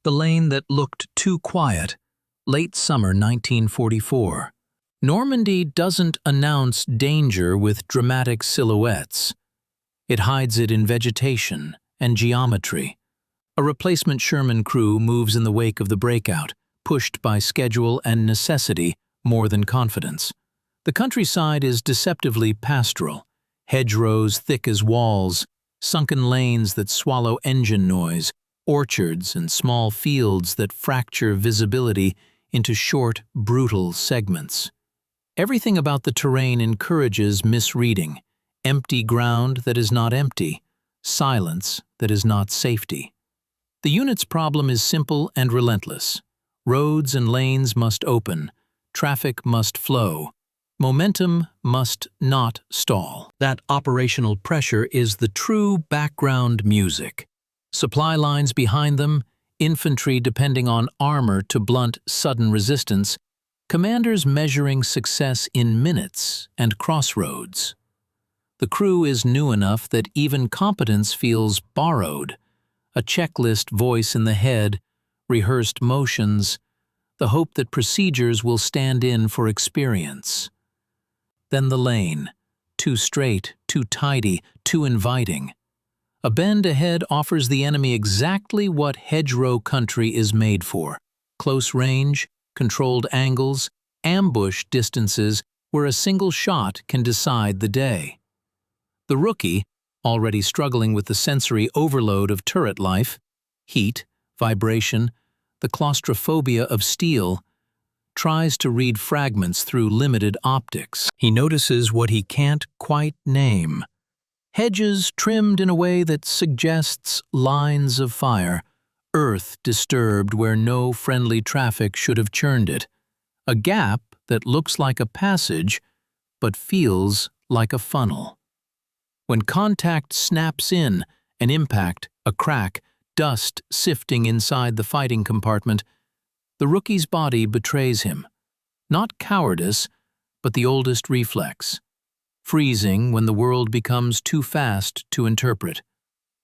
The lane that looked too quiet. Late summer 1944. Normandy doesn't announce danger with dramatic silhouettes. It hides it in vegetation and geometry. A replacement Sherman crew moves in the wake of the breakout, pushed by schedule and necessity more than confidence. The countryside is deceptively pastoral, hedgerows thick as walls, sunken lanes that swallow engine noise, orchards and small fields that fracture visibility into short, brutal segments. Everything about the terrain encourages misreading, empty ground that is not empty, silence that is not safety. The unit's problem is simple and relentless. Roads and lanes must open, traffic must flow, momentum must not stall. That operational pressure is the true background music. Supply lines behind them, infantry depending on armor to blunt sudden resistance, commanders measuring success in minutes and crossroads. The crew is new enough that even competence feels borrowed. A checklist voice in the head, rehearsed motions, the hope that procedures will stand in for experience. Then the lane, too straight, too tidy, too inviting. A bend ahead offers the enemy exactly what hedgerow country is made for: close range, controlled angles, ambush distances where a single shot can decide the day. The rookie, already struggling with the sensory overload of turret life, heat, vibration, the claustrophobia of steel, tries to read fragments through limited optics. He notices what he can't quite name. Hedges trimmed in a way that suggests lines of fire, earth disturbed where no friendly traffic should have churned it, a gap that looks like a passage but feels like a funnel. When contact snaps in, an impact, a crack, dust sifting inside the fighting compartment, the rookie's body betrays him. Not cowardice, but the oldest reflex. Freezing when the world becomes too fast to interpret.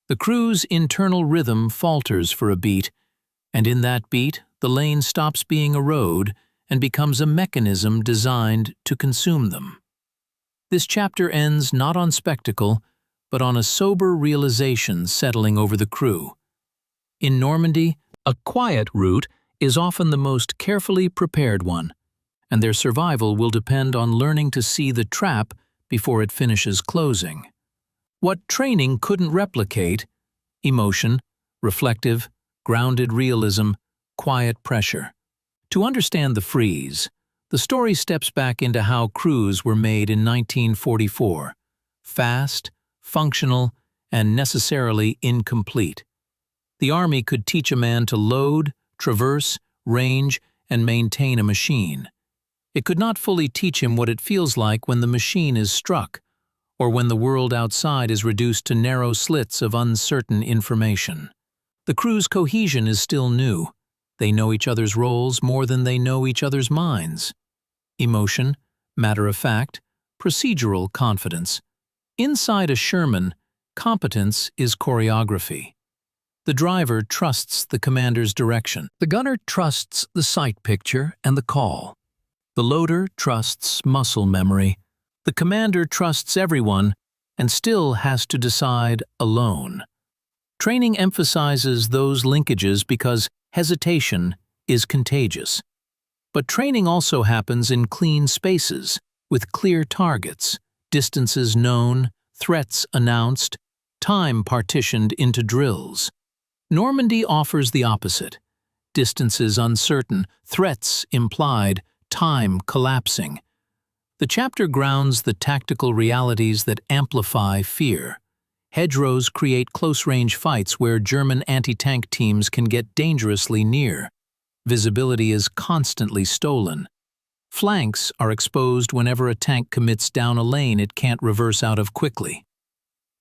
The crew's internal rhythm falters for a beat, and in that beat, the lane stops being a road and becomes a mechanism designed to consume them. This chapter ends not on spectacle, but on a sober realization settling over the crew. In Normandy, a quiet route is often the most carefully prepared one, and their survival will depend on learning to see the trap before it finishes closing. What training couldn't replicate: emotion, reflective, grounded realism, quiet pressure. To understand the freeze, the story steps back into how crews were made in 1944, fast, functional, and necessarily incomplete. The Army could teach a man to load, traverse, range, and maintain a machine. It could not fully teach him what it feels like when the machine is struck, or when the world outside is reduced to narrow slits of uncertain information. The crew's cohesion is still new. They know each other's roles more than they know each other's minds. Emotion, matter of fact, procedural confidence. Inside a Sherman, competence is choreography. The driver trusts the commander's direction. The gunner trusts the sight picture and the call. The loader trusts muscle memory. The commander trusts everyone and still has to decide alone. Training emphasizes those linkages because hesitation is contagious. But training also happens in clean spaces, with clear targets, distances known, threats announced, time partitioned into drills. Normandy offers the opposite: distances uncertain, threats implied, time collapsing. The chapter grounds the tactical realities that amplify fear. Hedgerows create close-range fights where German anti-tank teams can get dangerously near. Visibility is constantly stolen. Flanks are exposed whenever a tank commits down a lane it can't reverse out of quickly.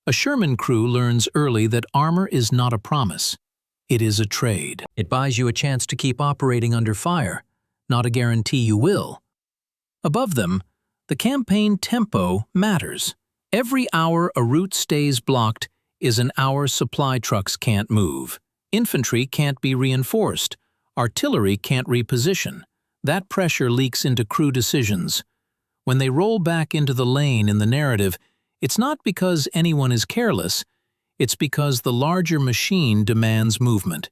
A Sherman crew learns early that armor is not a promise. It is a trade. It buys you a chance to keep operating under fire, not a guarantee you will. Above them, the campaign tempo matters. Every hour a route stays blocked is an hour supply trucks can't move. Infantry can't be reinforced. Artillery can't reposition. That pressure leaks into crew decisions. When they roll back into the lane in the narrative, it's not because anyone is careless, it's because the larger machine demands movement.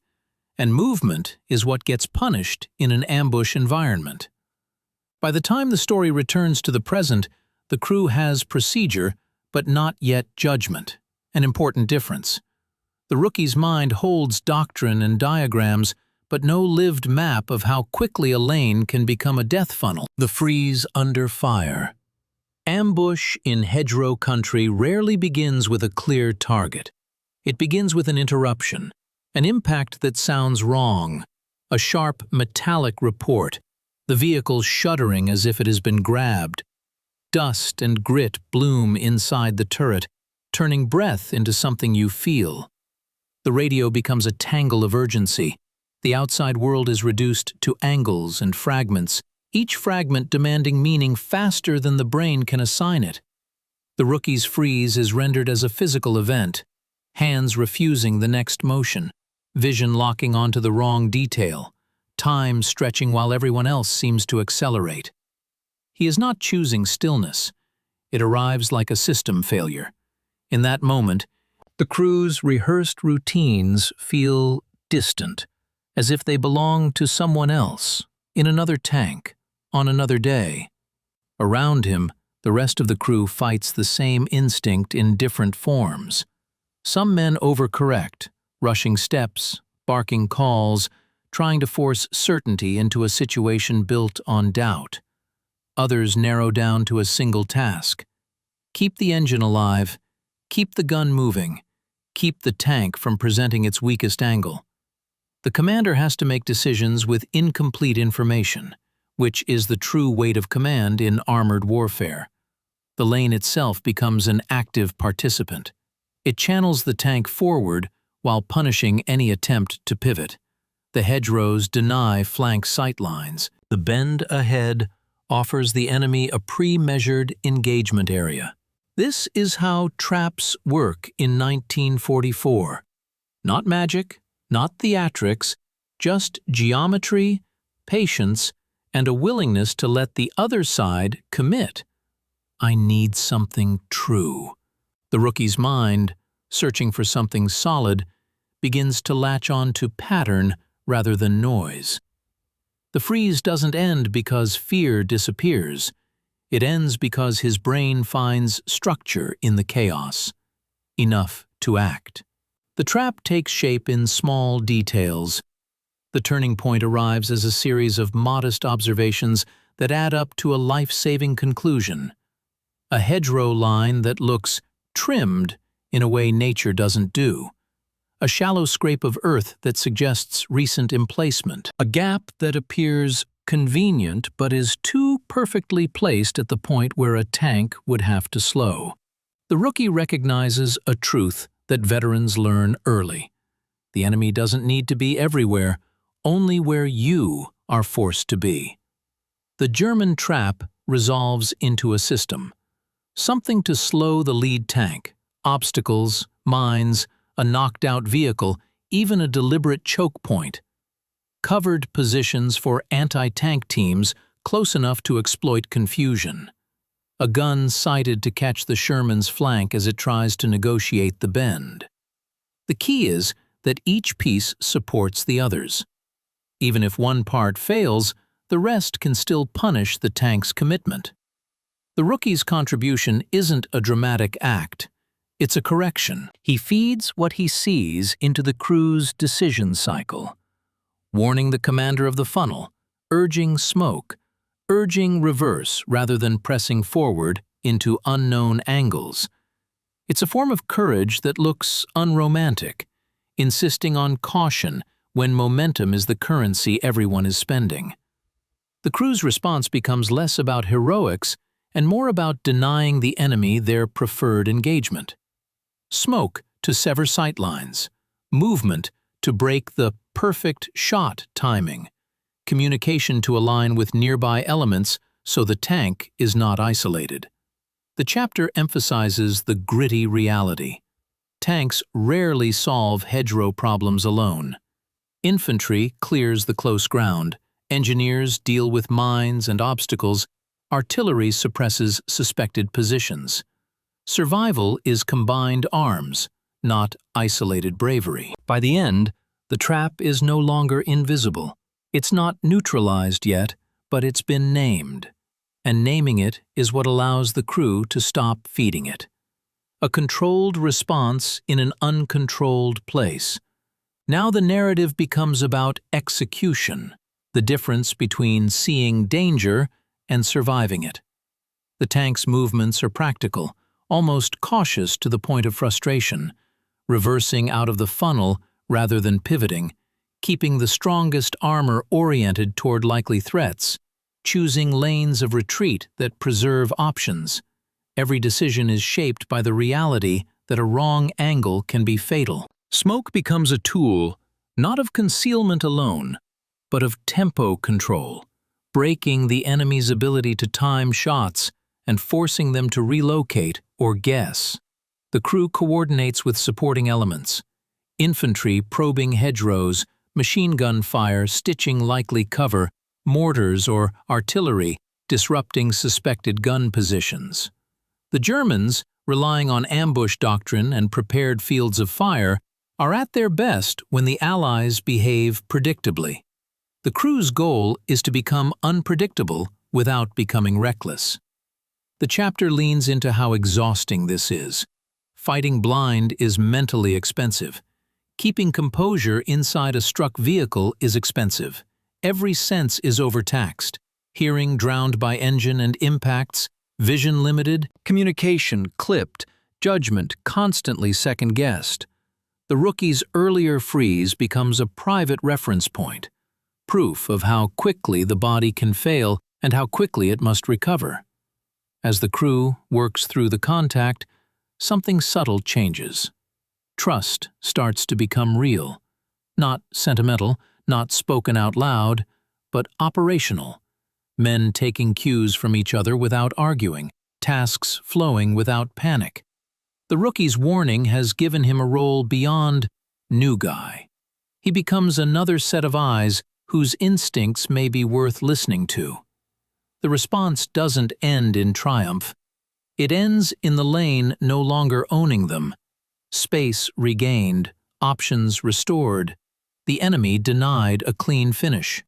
And movement is what gets punished in an ambush environment. By the time the story returns to the present, the crew has procedure, but not yet judgment, an important difference. The rookie's mind holds doctrine and diagrams, but no lived map of how quickly a lane can become a death funnel. The freeze under fire. Ambush in hedgerow country rarely begins with a clear target. It begins with an interruption, an impact that sounds wrong, a sharp metallic report, the vehicle shuddering as if it has been grabbed. Dust and grit bloom inside the turret, turning breath into something you feel. The radio becomes a tangle of urgency. The outside world is reduced to angles and fragments, each fragment demanding meaning faster than the brain can assign it. The rookie's freeze is rendered as a physical event, hands refusing the next motion, vision locking onto the wrong detail, time stretching while everyone else seems to accelerate. He is not choosing stillness. It arrives like a system failure. In that moment, the crew's rehearsed routines feel distant, as if they belong to someone else, in another tank, on another day. Around him, the rest of the crew fights the same instinct in different forms. Some men overcorrect, rushing steps, barking calls, trying to force certainty into a situation built on doubt. Others narrow down to a single task. Keep the engine alive, keep the gun moving, keep the tank from presenting its weakest angle. The commander has to make decisions with incomplete information, which is the true weight of command in armored warfare. The lane itself becomes an active participant. It channels the tank forward while punishing any attempt to pivot. The hedgerows deny flank sightlines. The bend ahead offers the enemy a pre-measured engagement area. This is how traps work in 1944. Not magic, not theatrics, just geometry, patience, and a willingness to let the other side commit. I need something true. The rookie's mind, searching for something solid, begins to latch on to pattern rather than noise. The freeze doesn't end because fear disappears. It ends because his brain finds structure in the chaos, enough to act. The trap takes shape in small details. The turning point arrives as a series of modest observations that add up to a life-saving conclusion. A hedgerow line that looks trimmed in a way nature doesn't do. A shallow scrape of earth that suggests recent emplacement. A gap that appears convenient but is too perfectly placed at the point where a tank would have to slow. The rookie recognizes a truth that veterans learn early. The enemy doesn't need to be everywhere, only where you are forced to be. The German trap resolves into a system. Something to slow the lead tank, obstacles, mines, a knocked-out vehicle, even a deliberate choke point. Covered positions for anti-tank teams close enough to exploit confusion. A gun sighted to catch the Sherman's flank as it tries to negotiate the bend. The key is that each piece supports the others. Even if one part fails, the rest can still punish the tank's commitment. The rookie's contribution isn't a dramatic act. It's a correction. He feeds what he sees into the crew's decision cycle, warning the commander of the funnel, urging smoke, urging reverse rather than pressing forward into unknown angles. It's a form of courage that looks unromantic, insisting on caution when momentum is the currency everyone is spending. The crew's response becomes less about heroics and more about denying the enemy their preferred engagement. Smoke to sever sightlines, movement to break the perfect shot timing, communication to align with nearby elements so the tank is not isolated. The chapter emphasizes the gritty reality. Tanks rarely solve hedgerow problems alone. Infantry clears the close ground, engineers deal with mines and obstacles, artillery suppresses suspected positions. Survival is combined arms, not isolated bravery. By the end, the trap is no longer invisible. It's not neutralized yet, but it's been named. And naming it is what allows the crew to stop feeding it. A controlled response in an uncontrolled place. Now the narrative becomes about execution, the difference between seeing danger and surviving it. The tank's movements are practical, almost cautious to the point of frustration, reversing out of the funnel rather than pivoting, keeping the strongest armor oriented toward likely threats, choosing lanes of retreat that preserve options. Every decision is shaped by the reality that a wrong angle can be fatal. Smoke becomes a tool, not of concealment alone, but of tempo control, breaking the enemy's ability to time shots and forcing them to relocate or guess. The crew coordinates with supporting elements. Infantry probing hedgerows, machine gun fire stitching likely cover, mortars or artillery disrupting suspected gun positions. The Germans, relying on ambush doctrine and prepared fields of fire, are at their best when the Allies behave predictably. The crew's goal is to become unpredictable without becoming reckless. The chapter leans into how exhausting this is. Fighting blind is mentally expensive. Keeping composure inside a struck vehicle is expensive. Every sense is overtaxed. Hearing drowned by engine and impacts, vision limited, communication clipped, judgment constantly second-guessed. The rookie's earlier freeze becomes a private reference point, proof of how quickly the body can fail and how quickly it must recover. As the crew works through the contact, something subtle changes. Trust starts to become real, not sentimental, not spoken out loud, but operational. Men taking cues from each other without arguing, tasks flowing without panic. The rookie's warning has given him a role beyond new guy. He becomes another set of eyes whose instincts may be worth listening to. The response doesn't end in triumph. It ends in the lane no longer owning them. Space regained, options restored, the enemy denied a clean finish.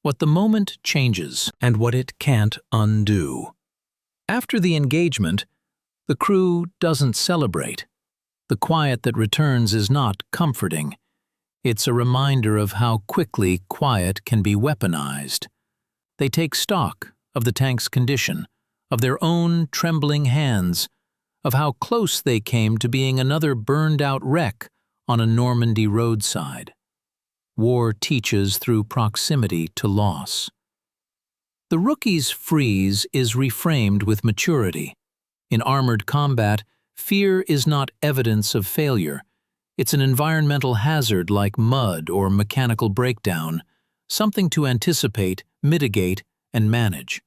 What the moment changes and what it can't undo. After the engagement, the crew doesn't celebrate. The quiet that returns is not comforting. It's a reminder of how quickly quiet can be weaponized. They take stock of the tank's condition, of their own trembling hands, of how close they came to being another burned-out wreck on a Normandy roadside. War teaches through proximity to loss. The rookie's freeze is reframed with maturity. In armored combat, fear is not evidence of failure. It's an environmental hazard like mud or mechanical breakdown, something to anticipate, mitigate, and manage.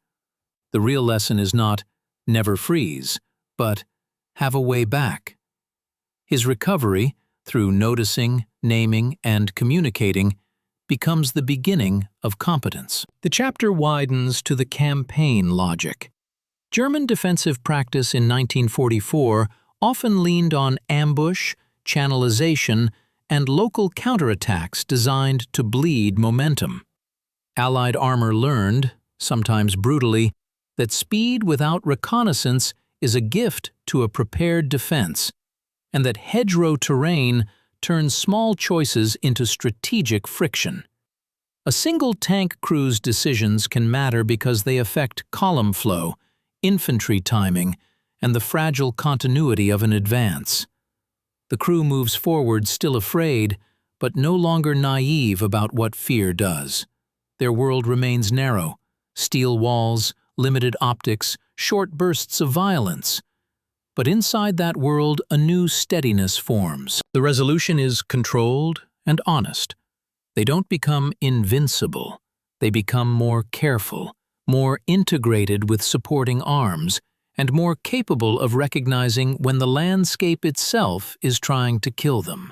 The real lesson is not never freeze, but have a way back. His recovery, through noticing, naming, and communicating, becomes the beginning of competence. The chapter widens to the campaign logic. German defensive practice in 1944 often leaned on ambush, channelization, and local counterattacks designed to bleed momentum. Allied armor learned, sometimes brutally, that speed without reconnaissance is a gift to a prepared defense, and that hedgerow terrain turns small choices into strategic friction. A single tank crew's decisions can matter because they affect column flow, infantry timing, and the fragile continuity of an advance. The crew moves forward still afraid, but no longer naive about what fear does. Their world remains narrow, steel walls, limited optics, short bursts of violence. But inside that world, a new steadiness forms. The resolution is controlled and honest. They don't become invincible. They become more careful, more integrated with supporting arms, and more capable of recognizing when the landscape itself is trying to kill them.